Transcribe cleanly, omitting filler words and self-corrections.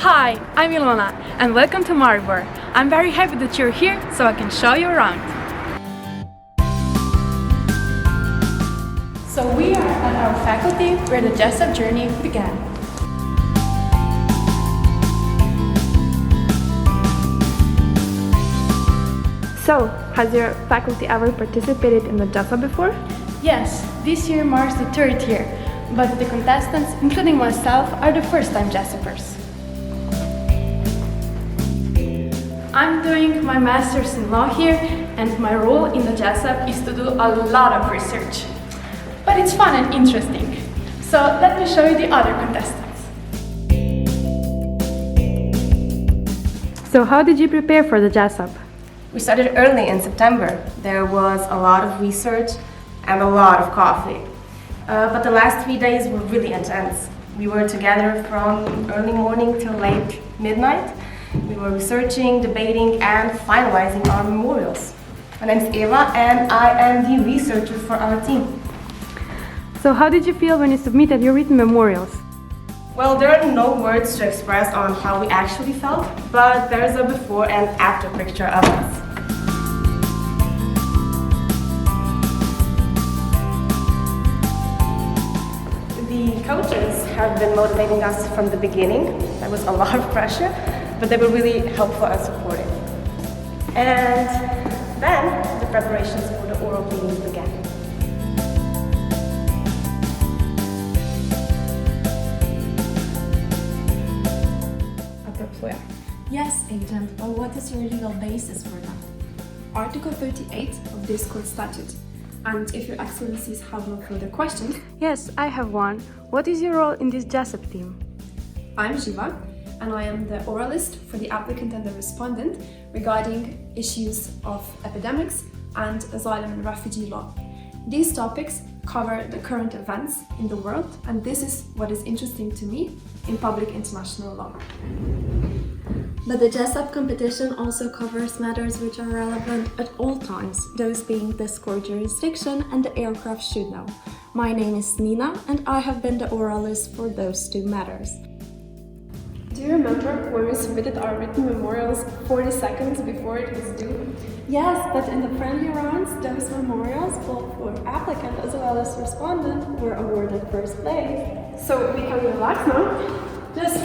Hi, I'm Ilona and welcome to Mariboru. I'm very happy that you're here so I can show you around. So we are at our faculty where the Jessup journey began. So, has your faculty ever participated in the Jessup before? Yes, this year marks the third year, but the contestants, including myself, are the first-time Jessupers. I'm doing my master's in law here, and my role in the Jessup is to do a lot of research. But it's fun and interesting. So let me show you the other contestants. So, how did you prepare for the Jessup? We started early in September. There was a lot of research and a lot of coffee. But the last 3 days were really intense. We were together from early morning till late midnight. We were researching, debating, and finalizing our memorials. My name is Eva, and I am the researcher for our team. So, how did you feel when you submitted your written memorials? Well, there are no words to express on how we actually felt, but there's a before and after picture of us. The coaches have been motivating us from the beginning. There was a lot of pressure, but they were really helpful and supportive. And then the preparations for the oral meetings began. Yes, agent, but what is your legal basis for that? Article 38 of this court statute. And if your excellencies have no further questions, Yes, I have one. What is your role in this Jessup team? I'm Živa, and I am the oralist for the applicant and the respondent regarding issues of epidemics and asylum and refugee law. These topics cover the current events in the world, and this is what is interesting to me in public international law. But the Jessup competition also covers matters which are relevant at all times, those being the court jurisdiction and the aircraft should know. My name is Nina, and I have been the oralist for those two matters. Do you remember when we submitted our written memorials 40 seconds before it was due? Yes, but in the friendly rounds, those memorials, both for applicant as well as respondent, were awarded first place. So we can relax now. Just